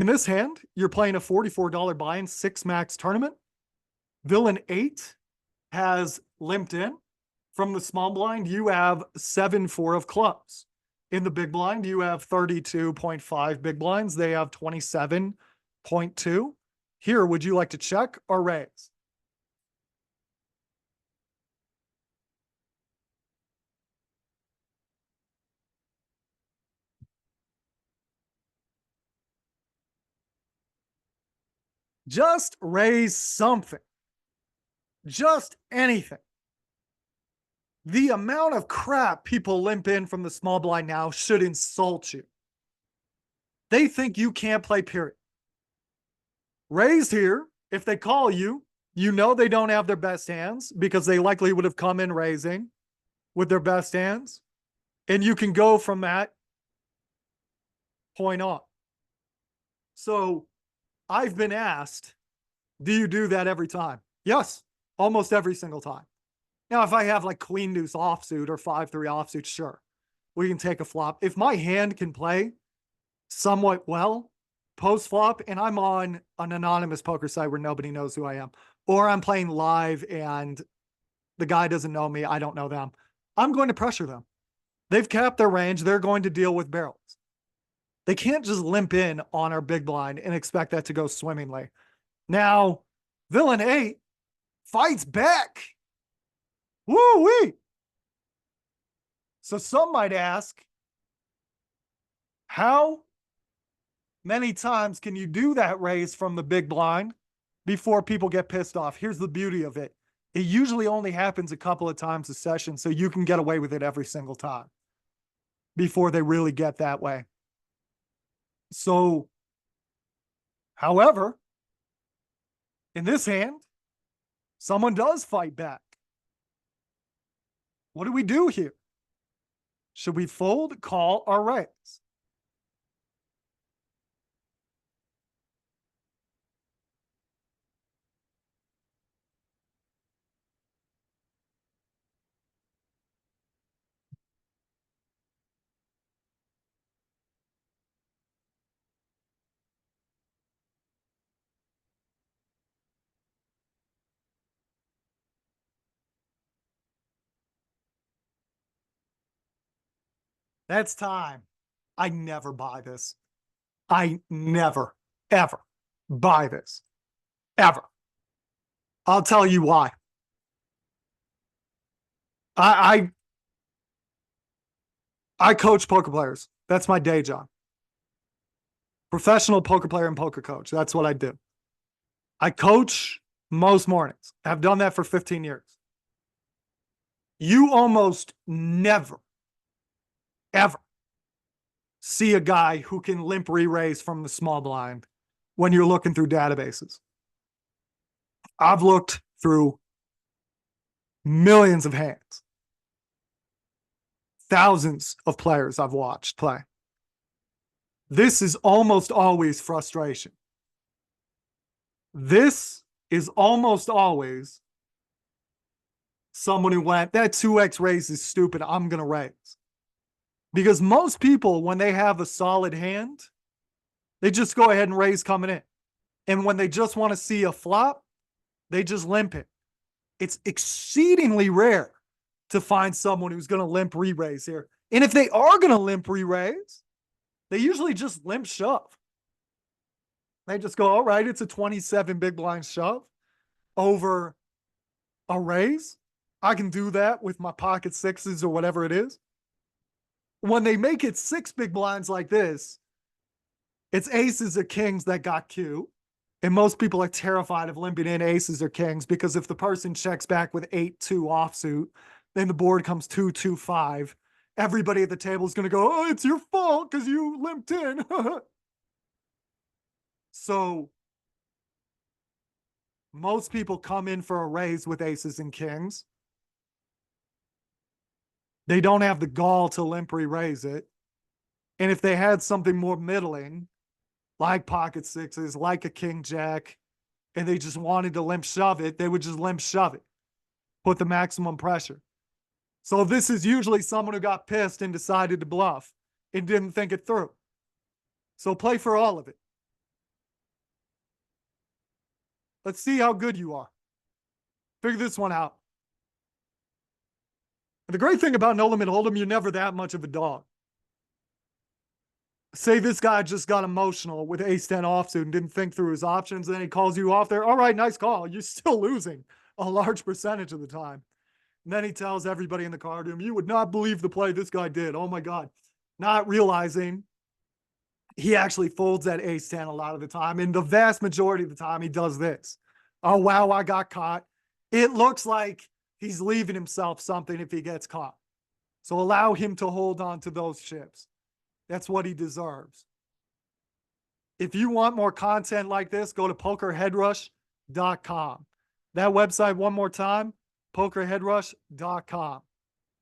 In this hand, you're playing a $44 buy-in 6 max tournament. Villain 8 has limped in. From the small blind, you have 7-4 of clubs. In the big blind, you have 32.5 big blinds. They have 27.2. Here, would you like to check or raise? Just raise something. Just anything. The amount of crap people limp in from the small blind now should insult you. They think you can't play, period. Raise here. If they call you, you know they don't have their best hands because they likely would have come in raising with their best hands. And you can go from that point on. So I've been asked, do you do that every time? Yes, almost every single time. Now, if I have like queen deuce offsuit or 5-3 offsuit, sure, we can take a flop. If my hand can play somewhat well post flop and I'm on an anonymous poker site where nobody knows who I am, or I'm playing live and the guy doesn't know me, I don't know them, I'm going to pressure them. They've capped their range. They're going to deal with barrels. They can't just limp in on our big blind and expect that to go swimmingly. Now, Villain 8 fights back. Woo-wee. So some might ask, how many times can you do that raise from the big blind before people get pissed off? Here's the beauty of it. It usually only happens a couple of times a session, so you can get away with it every single time before they really get that way. So, however, in this hand, someone does fight back. What do we do here? Should we fold, call, or raise? That's time. I never buy this. I never, ever buy this. Ever. I'll tell you why. I coach poker players. That's my day job. Professional poker player and poker coach. That's what I do. I coach most mornings. I've done that for 15 years. You almost never, ever see a guy who can limp re-raise from the small blind when you're looking through databases. I've looked through millions of hands. Thousands of players I've watched play. This is almost always frustration. This is almost always someone who went, that 2x raise is stupid, I'm going to raise. Because most people, when they have a solid hand, they just go ahead and raise coming in. And when they just want to see a flop, they just limp it. It's exceedingly rare to find someone who's going to limp re-raise here. And if they are going to limp re-raise, they usually just limp shove. They just go, all right, it's a 27 big blind shove over a raise. I can do that with my pocket sixes or whatever it is. When they make it 6 big blinds like this, it's aces or kings that got cute. And most people are terrified of limping in aces or kings because if the person checks back with 8-2 offsuit, then the board comes 2-2-5. Everybody at the table is going to go, oh, it's your fault because you limped in. So most people come in for a raise with aces and kings. They don't have the gall to limp re-raise it. And if they had something more middling, like pocket sixes, like a king jack, and they just wanted to limp shove it, they would just limp shove it, put the maximum pressure. So this is usually someone who got pissed and decided to bluff and didn't think it through. So play for all of it. Let's see how good you are. Figure this one out. The great thing about No Limit Hold'em, you're never that much of a dog. Say this guy just got emotional with ace-10 offsuit and didn't think through his options, and then he calls you off there. All right, nice call. You're still losing a large percentage of the time. And then he tells everybody in the card room, you would not believe the play this guy did. Oh my God. Not realizing he actually folds that ace-10 a lot of the time. And the vast majority of the time he does this. Oh, wow, I got caught. It looks like he's leaving himself something if he gets caught. So allow him to hold on to those chips. That's what he deserves. If you want more content like this, go to pokerheadrush.com. That website, one more time, pokerheadrush.com.